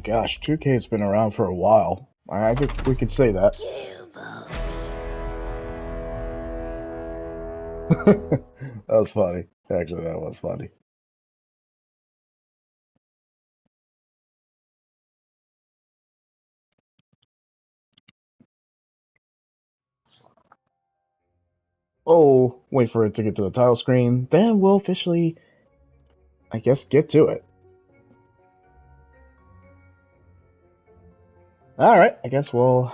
gosh, 2K's been around for a while. I think we could say that. That was funny. Actually, that was funny. Oh, wait for it to get to the title screen, then we'll officially, I guess, get to it. Alright, I guess we'll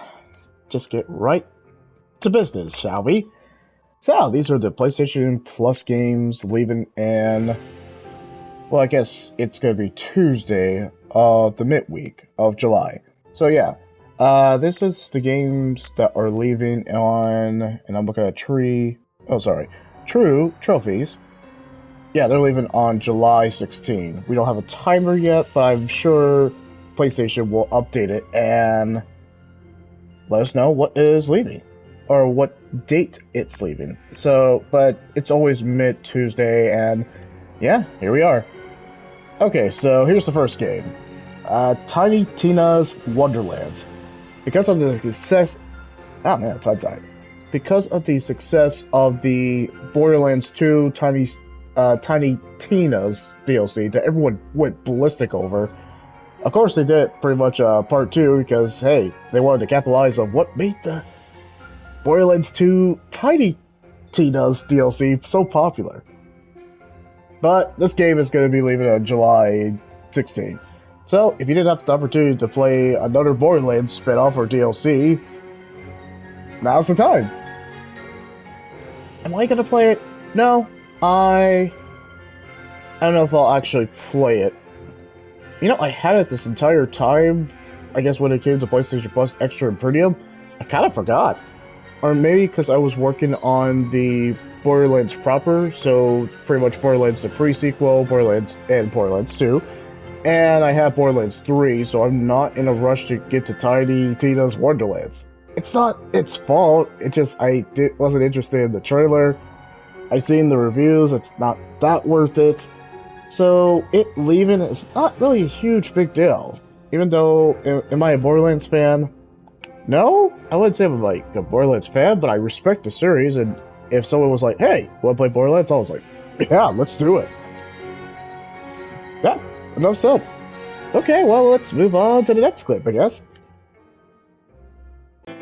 just get right to business, shall we? So, these are the PlayStation Plus games leaving in, well, I guess it's going to be Tuesday of the midweek of July. So, yeah, this is the games that are leaving on, and I'm looking at True Trophies. Yeah, they're leaving on July 16. We don't have a timer yet, but I'm sure PlayStation will update it and let us know what is leaving or what date it's leaving. So, but it's always mid Tuesday, and yeah, here we are. Okay, so here's the first game, Tiny Tina's Wonderlands. Because of the success, oh man, tongue tied. Because of the success of the Borderlands 2 Tiny Tina's DLC that everyone went ballistic over. Of course, they did pretty much part 2 because, hey, they wanted to capitalize on what made the Borderlands 2 Tiny Tina's DLC so popular. But this game is going to be leaving on July 16. So, if you didn't have the opportunity to play another Borderlands spin-off or DLC, now's the time. Am I going to play it? No, I don't know if I'll actually play it. You know, I had it this entire time. I guess when it came to PlayStation Plus Extra and Premium, I kind of forgot. Or maybe because I was working on the Borderlands proper, so pretty much Borderlands the pre-sequel, Borderlands and Borderlands 2. And I have Borderlands 3, so I'm not in a rush to get to Tiny Tina's Wonderlands. It's not its fault, it just wasn't interested in the trailer. I seen the reviews, it's not that worth it. So it leaving is not really a huge big deal. Even though, am I a Borderlands fan? No, I wouldn't say I'm like a Borderlands fan, but I respect the series, and if someone was like, hey, wanna play Borderlands? I was like, yeah, let's do it. Yeah, enough said. Okay, well, let's move on to the next clip, I guess.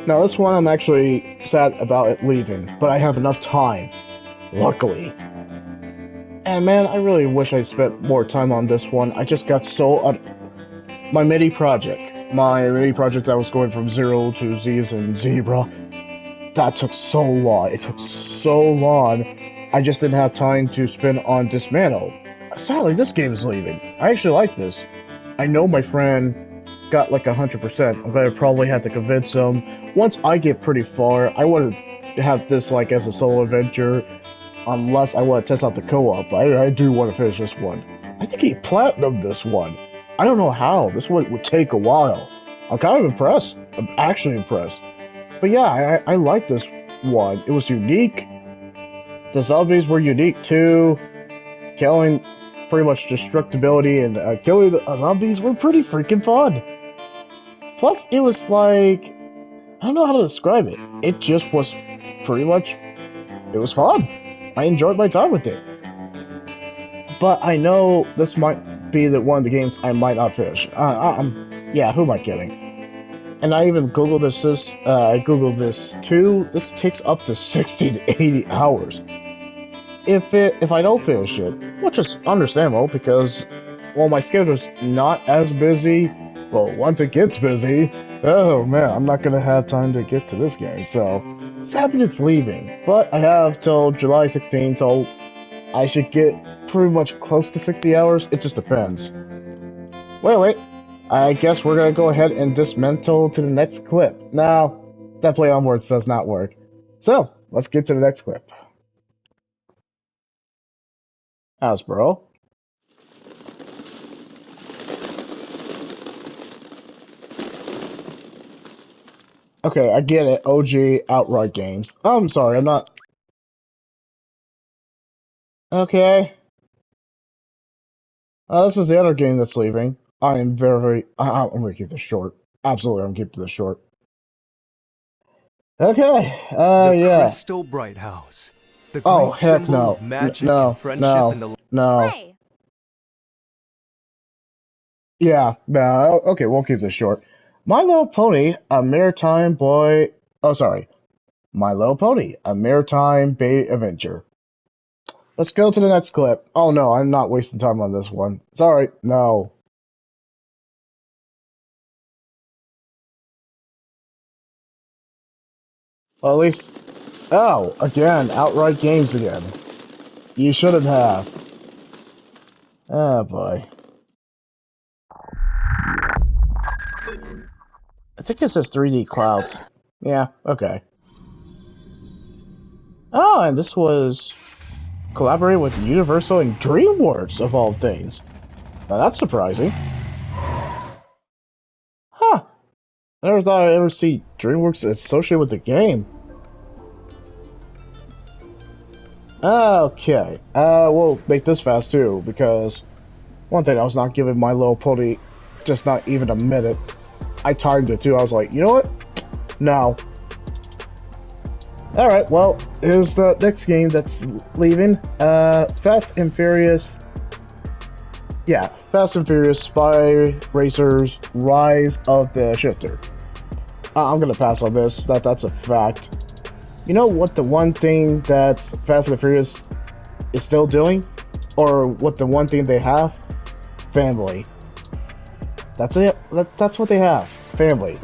Now, this one I'm actually sad about it leaving, but I have enough time. Luckily. And man, I really wish I spent more time on this one. I just got so... my mini project that was going from 0 to Z as in zebra, that took so long. It took so long. I just didn't have time to spend on Dismantle. Sadly, this game is leaving. I actually like this. I know my friend got like 100%. I'm gonna probably have to convince him. Once I get pretty far, I want to have this like as a solo adventure, unless I want to test out the co-op. I do want to finish this one. I think he platinumed this one. I don't know how. This one would take a while. I'm kind of impressed. I'm actually impressed. But yeah, I like this one. It was unique. The zombies were unique too. Killing pretty much destructibility and killing the zombies were pretty freaking fun. Plus, it was like, I don't know how to describe it. It just was pretty much, it was fun. I enjoyed my time with it. But I know this might be one of the games I might not finish. Yeah, who am I kidding? And I even googled I googled this too. This takes up to 60 to 80 hours. If I don't finish it, which is understandable because, well, my schedule's not as busy. Well, once it gets busy, oh man, I'm not gonna have time to get to this game. So, sad that it's leaving. But I have till July 16th, so I should get pretty much close to 60 hours. It just depends. Wait. I guess we're gonna go ahead and dismantle to the next clip. No, that play onwards does not work. So, let's get to the next clip. Hasbro. Okay, I get it. OG Outright Games. I'm sorry, I'm not... Okay. This is the other game that's leaving. I am very. I'm gonna keep this short. Absolutely, I'm keeping this short. Okay. The Yeah. Crystal Bright House. The Oh, great heck symbol no. of magic and No. friendship No. in the No. Play! Yeah. No. Okay, we'll keep this short. My Little Pony, a maritime boy. Oh, sorry. My Little Pony, a maritime bay adventure. Let's go to the next clip. Oh no, I'm not wasting time on this one. Sorry. No. Well, at least. Oh, again, outright games again. You shouldn't have. Oh boy. I think it says 3D Clouds. Yeah, okay. Oh, and this was collaborating with Universal and DreamWorks, of all things. Now that's surprising. Huh. I never thought I'd ever see DreamWorks associated with the game. Okay. We'll make this fast too, because one thing I was not giving My Little Pony just not even a minute. I timed it too. I was like, you know what? No. Alright, well, here's the next game that's leaving. Fast and Furious. Yeah, Fast and Furious Spy Racers Rise of the Shifter. I'm gonna pass on this. That's a fact. You know what the one thing that Fast and Furious is still doing? Or what the one thing they have? Family. That's it. That's what they have. Family.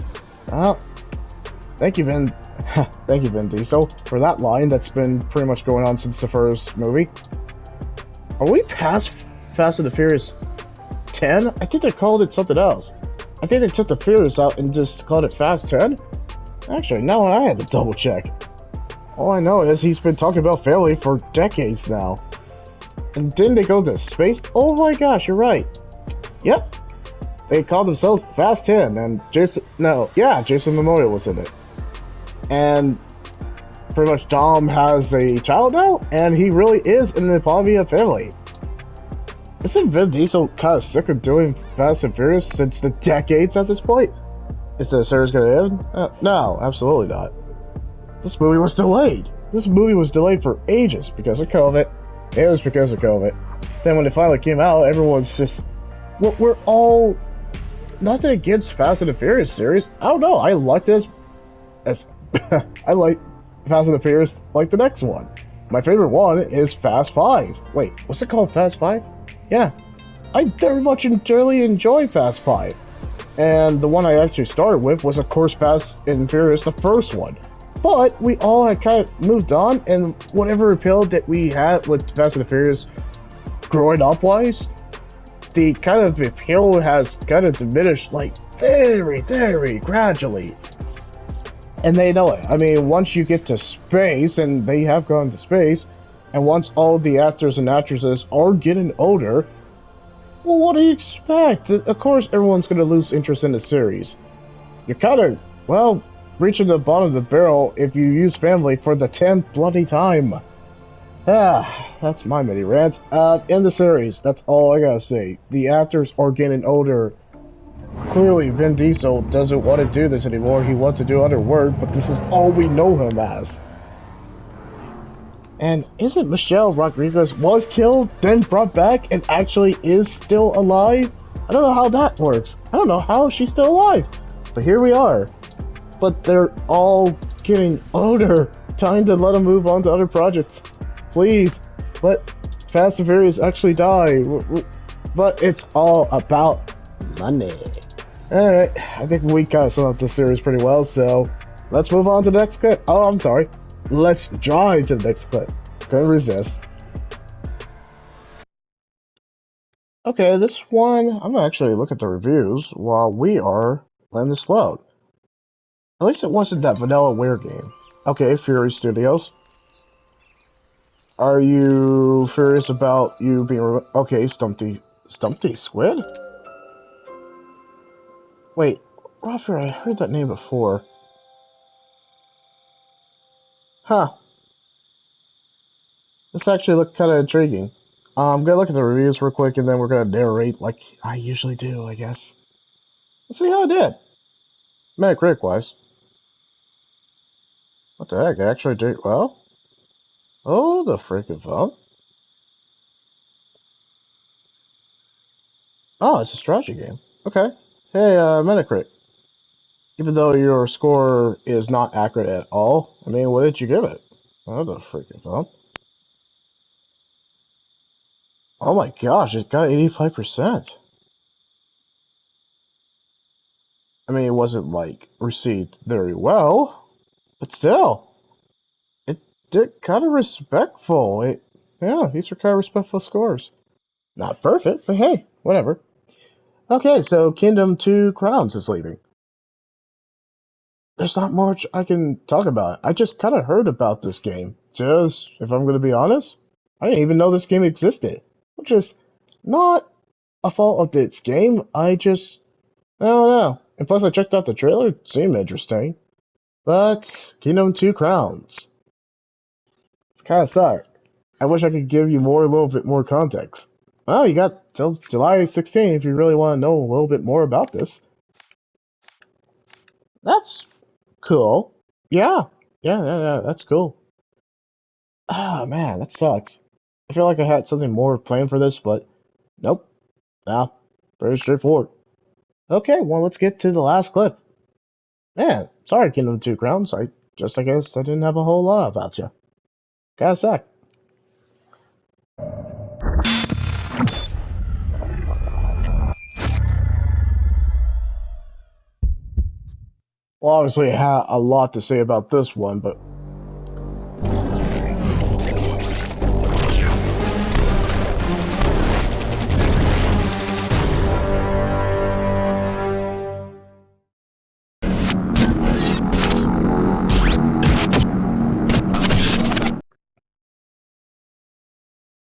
Thank you, Vin. Thank you, Vin Diesel, for that line that's been pretty much going on since the first movie. Are we past Fast and the Furious 10? I think they called it something else. I think they took the Furious out and just called it Fast 10? Actually, now I had to double check. All I know is he's been talking about family for decades now. And didn't they go to space? Oh my gosh, you're right. Yep. They called themselves Fast 10, and Jason Momoa was in it. And pretty much Dom has a child now, and he really is in the Palmia of family. Isn't Vin Diesel kind of sick of doing Fast and Furious since the decades at this point? Is the series going to end? No, absolutely not. This movie was delayed. This movie was delayed for ages because of COVID. It was because of COVID. Then when it finally came out, everyone's just... We're all... Nothing against Fast and the Furious series. I don't know. I like this as... I like Fast and the Furious like the next one. My favorite one is Fast 5. Wait, what's it called? Fast 5? Yeah. I very much really enjoy Fast 5. And the one I actually started with was, of course, Fast and Furious, the first one. But we all had kind of moved on, and whatever appeal that we had with Fast and the Furious growing up-wise, the kind of appeal has kind of diminished, like, very, very gradually. And they know it. I mean, once you get to space, and they have gone to space, and once all the actors and actresses are getting older, well, what do you expect? Of course, everyone's going to lose interest in the series. You're kind of, well, reaching the bottom of the barrel if you use family for the 10th bloody time. That's my mini rant. In the series, that's all I gotta say. The actors are getting older. Clearly, Vin Diesel doesn't want to do this anymore. He wants to do other work, but this is all we know him as. And isn't Michelle Rodriguez was killed, then brought back, and actually is still alive? I don't know how that works. I don't know how she's still alive. But here we are. But they're all getting older. Time to let them move on to other projects. Please, let Fast and Furious actually die. But it's all about money. Alright, I think we kind of summed up this series pretty well, so let's move on to the next clip. Oh, I'm sorry. Let's drive to the next clip. Couldn't resist. Okay, this one, I'm gonna actually look at the reviews while we are letting this load. At least it wasn't that Vanillaware game. Okay, Fury Studios. Are you furious about you being... Okay, Stumpy Squid? Wait, Roger, I heard that name before. Huh. This actually looked kind of intriguing. I'm gonna look at the reviews real quick, and then we're gonna narrate like I usually do, I guess. Let's see how I did. Metacritic-wise. What the heck? I actually did well? Oh, the freaking phone. Oh, it's a strategy game. Okay. Hey, Metacritic. Even though your score is not accurate at all, I mean, what did you give it? Oh, the freaking phone. Oh my gosh, it got 85%. I mean, it wasn't, like, received very well, but still, it did kind of respectful. Yeah, these are kind of respectful scores. Not perfect, but hey, whatever. Okay, so Kingdom 2 Crowns is leaving. There's not much I can talk about. I just kind of heard about this game. Just, if I'm going to be honest, I didn't even know this game existed. Which is not a fault of this game. I don't know. And plus, I checked out the trailer. It seemed interesting. But, Kingdom 2 Crowns. It's kind of sad. I wish I could give you a little bit more context. Well, you got till July 16th if you really want to know a little bit more about this. That's cool. Yeah, that's cool. Ah, man, that sucks. I feel like I had something more planned for this, but nope. Nah, pretty straightforward. Okay, well, let's get to the last clip. Man, sorry, Kingdom 2 Crowns. I guess I didn't have a whole lot about you. Kinda suck. Well, obviously, I had a lot to say about this one, but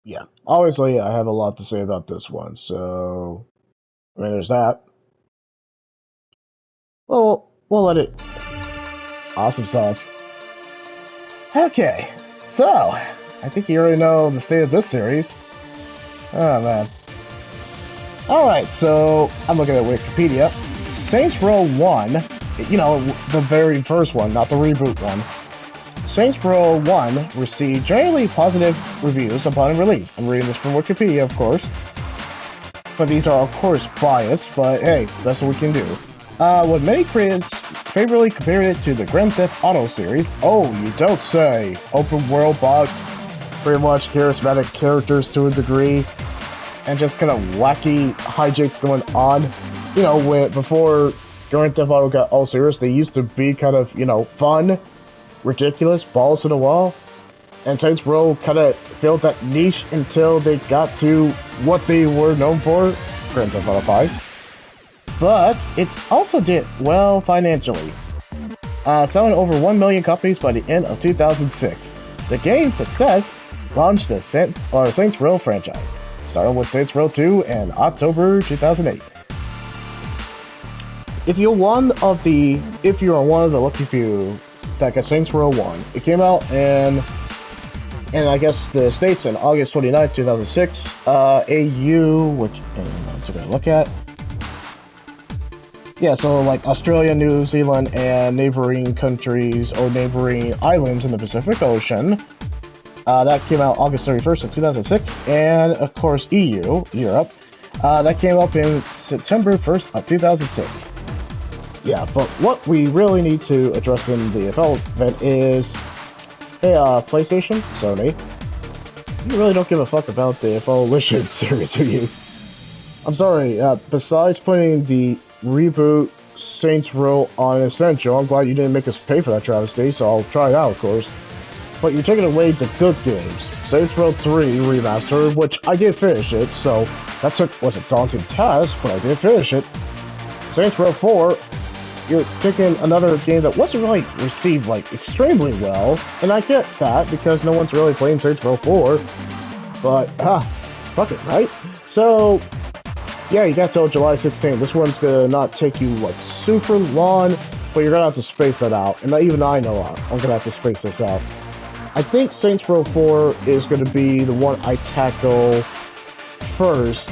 yeah, obviously, I have a lot to say about this one, so I mean, there's that. Well, we'll let it. Awesome sauce. Okay, so I think you already know the state of this series. Oh man. Alright, so I'm looking at Wikipedia. Saints Row 1, you know, the very first one, not the reboot one. Saints Row 1 received generally positive reviews upon release. I'm reading this from Wikipedia, of course. But these are, of course, biased, but hey, that's what we can do. With many critics favorably compared it to the Grand Theft Auto series. Oh, you don't say. Open world box, pretty much charismatic characters to a degree, and just kind of wacky hijinks going on. You know, before Grand Theft Auto got all serious, they used to be kind of, you know, fun, ridiculous, balls to the wall. And Saints Row kind of filled that niche until they got to what they were known for, Grand Theft Auto 5. But it also did well financially, selling over 1 million copies by the end of 2006. The game's success launched the Saints Row franchise, starting with Saints Row 2 in October 2008. If you're one of the lucky few that got Saints Row 1, it came out in I guess the States on August 29th, 2006. AU, which I'm just gonna look at. Yeah, so like Australia, New Zealand, and neighboring countries or neighboring islands in the Pacific Ocean. That came out August 31st of 2006, and of course EU, Europe, that came up in September 1st of 2006. Yeah, but what we really need to address in the development is, hey, PlayStation, Sony, you really don't give a fuck about the Evolution series, do you? I'm sorry, besides putting the reboot Saints Row on Essential, I'm glad you didn't make us pay for that travesty, so I'll try it out, of course. But you're taking away the good games. Saints Row 3 Remastered, which I did finish it, so that was a daunting task, but I did finish it. Saints Row 4, you're taking another game that wasn't really received, like, extremely well, and I get that, because no one's really playing Saints Row 4, but, fuck it, right? So, yeah, you got till July 16th. This one's gonna not take you, like, super long, but you're gonna have to space that out, and even I know I'm gonna have to space this out. I think Saints Row 4 is gonna be the one I tackle first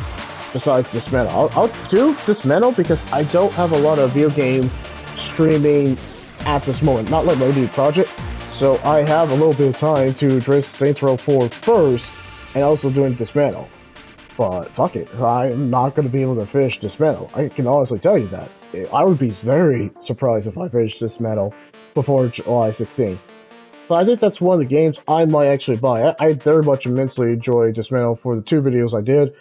besides Dismantle. I'll do Dismantle because I don't have a lot of video game streaming at this moment. Not like my new project. So I have a little bit of time to address Saints Row 4 first and also doing Dismantle. But fuck it, I'm not going to be able to finish Dismantle. I can honestly tell you that. I would be very surprised if I finished Dismantle before July 16th. But I think that's one of the games I might actually buy. I very much immensely enjoyed Dismantle for the 2 videos I did.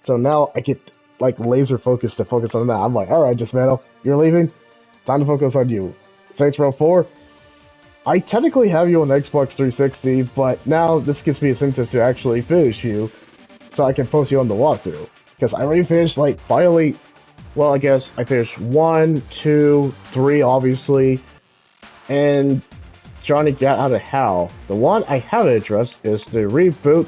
So now I get like laser focused to focus on that. I'm like, alright Dismantle, you're leaving? Time to focus on you. Saints Row 4? I technically have you on Xbox 360, but now this gives me a incentive to actually finish you, so I can post you on the walkthrough. Because I already finished, like, finally, well, I guess I finished 1, 2, 3, obviously, and Johnny got out of Hell. The one I haven't addressed is the reboot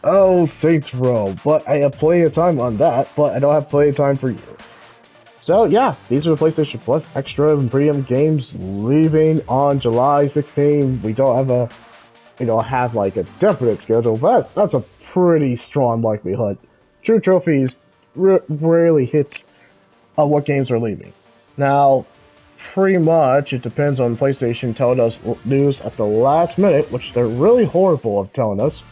of Saints Row, but I have plenty of time on that, but I don't have plenty of time for you. So yeah, these are the PlayStation Plus Extra and Premium games leaving on July 16. We don't have like a definite schedule, but that's a pretty strong likelihood. True Trophies rarely hits on what games are leaving. Now, pretty much it depends on PlayStation telling us news at the last minute, which they're really horrible of telling us,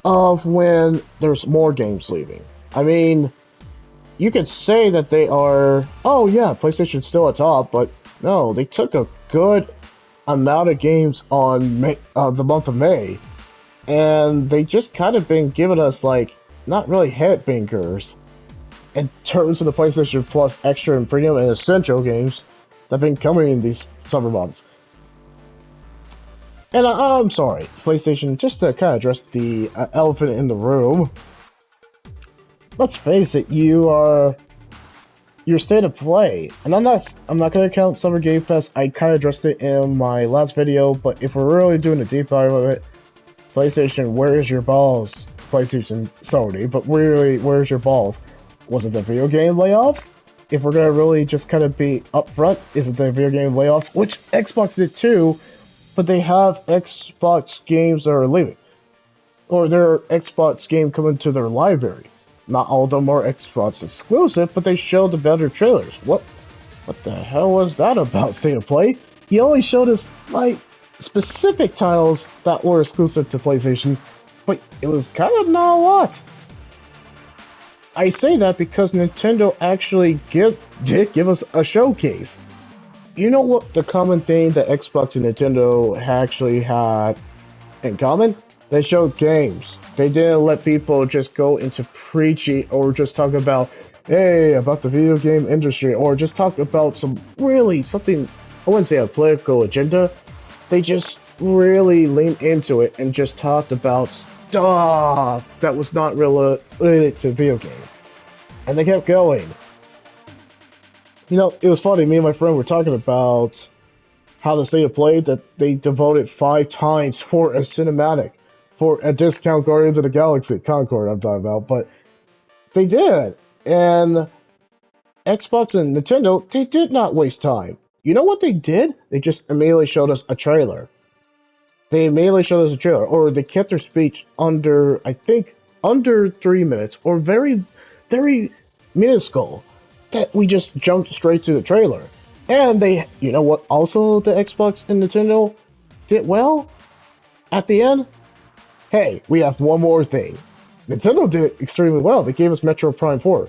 of when there's more games leaving. I mean, you could say that they are, oh yeah, PlayStation's still at top, but no, they took a good amount of games on the month of May, and they just kind of been giving us, like, not really headbangers in terms of the PlayStation Plus Extra and Premium and Essential games that have been coming in these summer months. And I'm sorry, PlayStation, just to kind of address the elephant in the room, let's face it, your state of play, and I'm not gonna count Summer Game Fest. I kind of addressed it in my last video, but if we're really doing a deep dive of it, PlayStation, where's your balls? PlayStation, Sony, but really, where's your balls? Was it the video game layoffs? If we're gonna really just kind of be upfront, is it the video game layoffs? Which Xbox did too, but they have Xbox games that are leaving, or their Xbox game coming to their library. Not all of them are Xbox exclusive, but they showed the better trailers. What the hell was that about, State of Play? He only showed us, like, specific titles that were exclusive to PlayStation, but it was kind of not a lot. I say that because Nintendo actually did give us a showcase. You know what the common thing that Xbox and Nintendo actually had in common? They showed games. They didn't let people just go into preachy or just talk about, hey, about the video game industry, or just talk about something, I wouldn't say a political agenda. They just really leaned into it and just talked about stuff that was not related to video games. And they kept going. You know, it was funny, me and my friend were talking about how the State of Play that they devoted 5 times for a cinematic. For a discount Guardians of the Galaxy, Concord I'm talking about, but they did. And Xbox and Nintendo, they did not waste time. You know what they did? They just immediately showed us a trailer. Or they kept their speech under, I think, under 3 minutes, or very, very minuscule, that we just jumped straight to the trailer. And they, you know what also the Xbox and Nintendo did well? At the end, hey, we have one more thing. Nintendo did it extremely well. They gave us Metro Prime 4.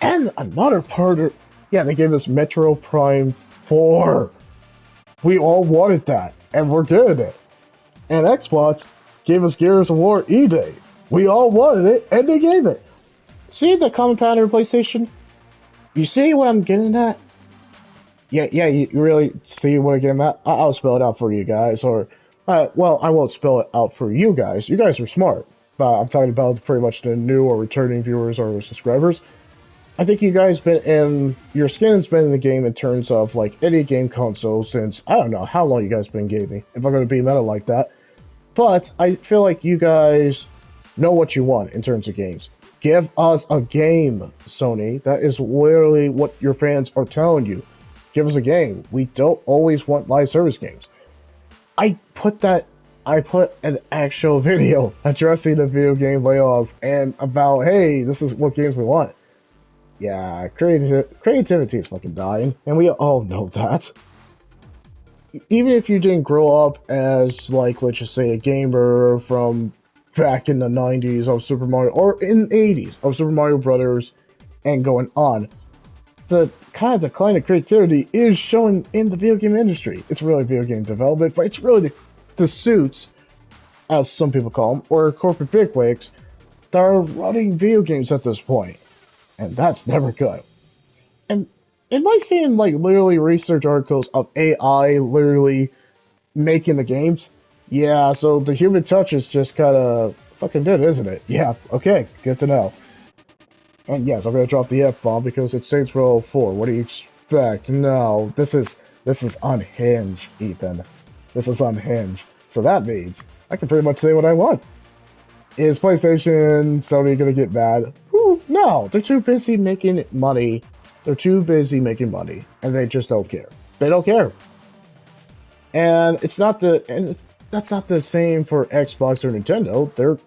And another part of... Yeah, they gave us Metro Prime 4. We all wanted that, and we're getting it. And Xbox gave us Gears of War E-Day. We all wanted it, and they gave it. See the common pattern, PlayStation? You see what I'm getting at? Yeah, you really see what I'm getting at? I'll spell it out for you guys, or... well, I won't spell it out for you guys. You guys are smart. But I'm talking about pretty much the new or returning viewers or subscribers. I think you guys your skin's been in the game in terms of, like, any game console since, I don't know how long you guys been gaming, if I'm going to be meta like that. But I feel like you guys know what you want in terms of games. Give us a game, Sony. That is literally what your fans are telling you. Give us a game. We don't always want live service games. I put that I put an actual video addressing the video game layoffs and about, hey, this is what games we want. Yeah, creativity is fucking dying, and we all know that. Even if you didn't grow up as, like, let's just say a gamer from back in the 90s of Super Mario, or in the 80s of Super Mario Brothers and going on, the kind of decline of creativity is shown in the video game industry. It's really video game development, but it's really the suits, as some people call them, or corporate bigwigs, that are running video games at this point. And that's never good. And am I seeing, like, literally research articles of AI literally making the games? Yeah, so the human touch is just kind of fucking dead, isn't it? Yeah, okay, good to know. And yes, I'm gonna drop the F-bomb because it's Saints Row 4. What do you expect? No, this is unhinged, Ethan. This is unhinged. So that means I can pretty much say what I want. Is PlayStation, Sony gonna get mad? Ooh, no, they're too busy making money. They're too busy making money, and they just don't care. They don't care. And that's not the same for Xbox or Nintendo.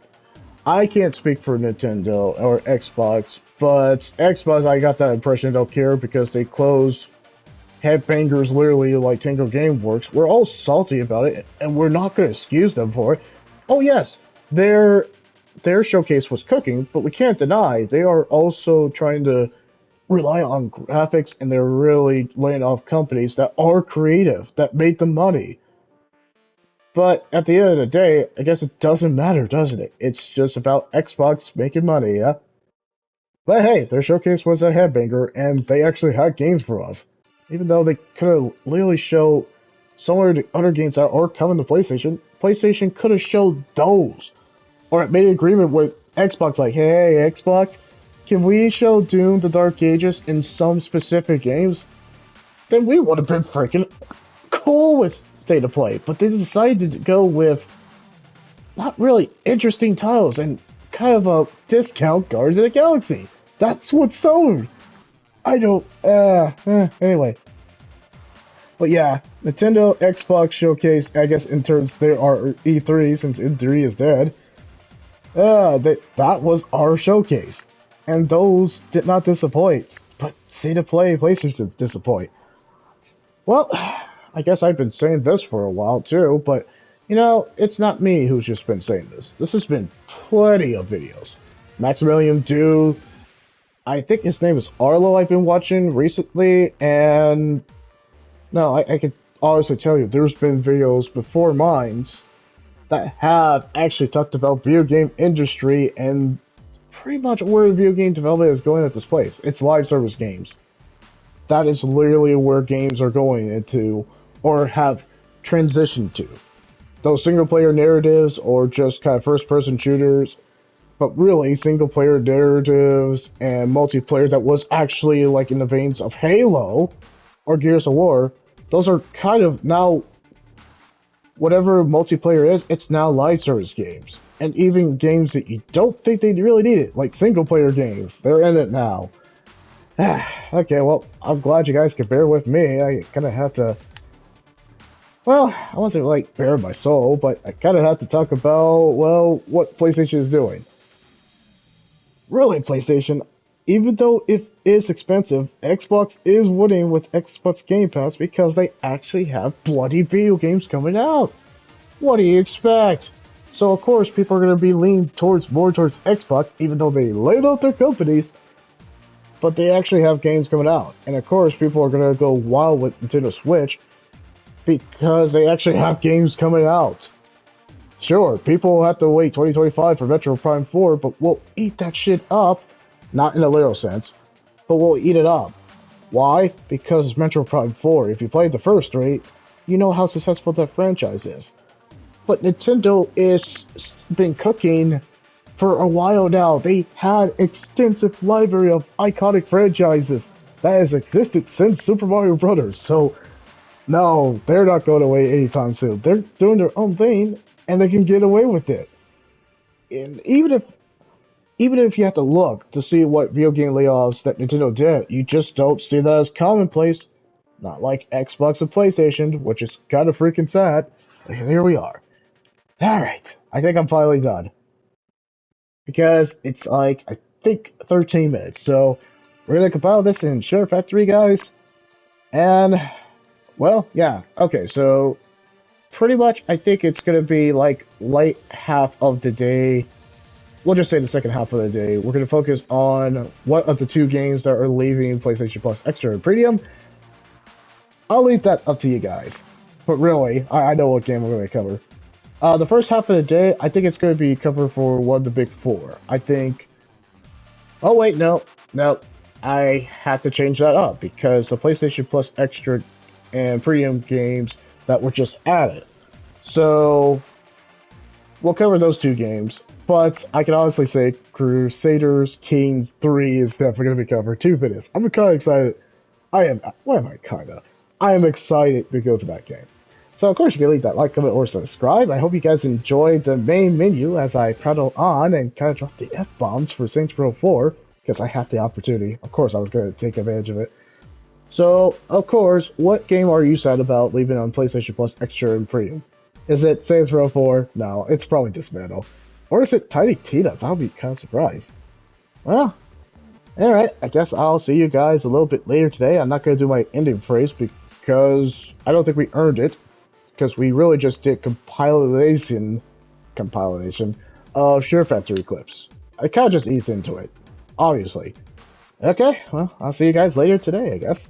I can't speak for Nintendo or Xbox, but Xbox, I got that impression don't care because they close headbangers literally like Tango Gameworks. We're all salty about it, and we're not going to excuse them for it. Oh yes, their showcase was cooking, but we can't deny they are also trying to rely on graphics, and they're really laying off companies that are creative, that made them money. But at the end of the day, I guess it doesn't matter, doesn't it? It's just about Xbox making money, yeah? But hey, their showcase was a headbanger, and they actually had games for us. Even though they could have literally showed some of the other games that are coming to PlayStation, PlayStation could have showed those. Or made an agreement with Xbox, like, hey, Xbox, can we show Doom the Dark Ages in some specific games? Then we would have been freaking cool with State of Play. But they decided to go with not really interesting titles and kind of a discount Guardians of the Galaxy. That's what sold. I don't, anyway. But yeah, Nintendo Xbox Showcase, I guess in terms there are E3, since E3 is dead. That was our showcase. And those did not disappoint. But State of Play, PlayStation disappoint. Well, I guess I've been saying this for a while too, but you know, it's not me who's just been saying this. This has been plenty of videos. Maximilian Do, I think his name is Arlo, I've been watching recently, and no, I can honestly tell you, there's been videos before mine that have actually talked about video game industry and pretty much where video game development is going at this place. It's live service games. That is literally where games are going into, or have transitioned to. Those single player narratives, or just kind of first person shooters, but really single player narratives and multiplayer that was actually like in the veins of Halo or Gears of War, those are kind of now, whatever multiplayer is, it's now live service games. And even games that you don't think they really need it, like single player games, they're in it now. Okay, well, I'm glad you guys could bear with me. I kind of have to, well, I wasn't like bare my soul, but I kind of have to talk about, well, what PlayStation is doing. Really, PlayStation, even though it is expensive, Xbox is winning with Xbox Game Pass because they actually have bloody video games coming out. What do you expect? So of course people are going to be leaning more towards Xbox, even though they laid out their companies, but they actually have games coming out. And of course people are going to go wild with Nintendo Switch because they actually have games coming out. Sure, people will have to wait 2025 for Metro Prime 4, but we'll eat that shit up. Not in a literal sense, but we'll eat it up. Why? Because it's Metro Prime 4. If you played the first three, you know how successful that franchise is. But Nintendo is been cooking for a while now. They had extensive library of iconic franchises that has existed since Super Mario Brothers. So, no, they're not going away anytime soon. They're doing their own thing, and they can get away with it. And even if you have to look to see what video game layoffs that Nintendo did, you just don't see that as commonplace. Not like Xbox and PlayStation, which is kind of freaking sad. But here we are. Alright, I think I'm finally done. Because it's like, I think 13 minutes. So, we're gonna compile this in Share Factory, guys. And, well, yeah. Okay, so, pretty much, I think it's gonna be like late half of the day. We'll just say the second half of the day. We're gonna focus on what of the two games that are leaving PlayStation Plus Extra and Premium. I'll leave that up to you guys. But really, I know what game we're gonna cover. The first half of the day, I think it's going to be covered for one of the big four. I think. Oh wait, no, I have to change that up because the PlayStation Plus Extra and Premium games that were just added. So we'll cover those two games. But I can honestly say Crusaders Kings 3 is definitely going to be covered too for this. I'm kind of excited. I am. What am I kind of? I am excited to go to that game. So, of course, you can leave that like, comment, or subscribe. I hope you guys enjoyed the main menu as I prattle on and kind of drop the F-bombs for Saints Row 4, because I had the opportunity. Of course, I was going to take advantage of it. So, of course, what game are you sad about leaving on PlayStation Plus Extra and Premium? Is it Saints Row 4? No, it's probably Dismantle. Or is it Tiny Tina's? I'll be kind of surprised. Well, alright, I guess I'll see you guys a little bit later today. I'm not going to do my ending phrase because I don't think we earned it. Because we really just did compilation of Share Factory clips. I kind of just eased into it, obviously. Okay, well, I'll see you guys later today, I guess.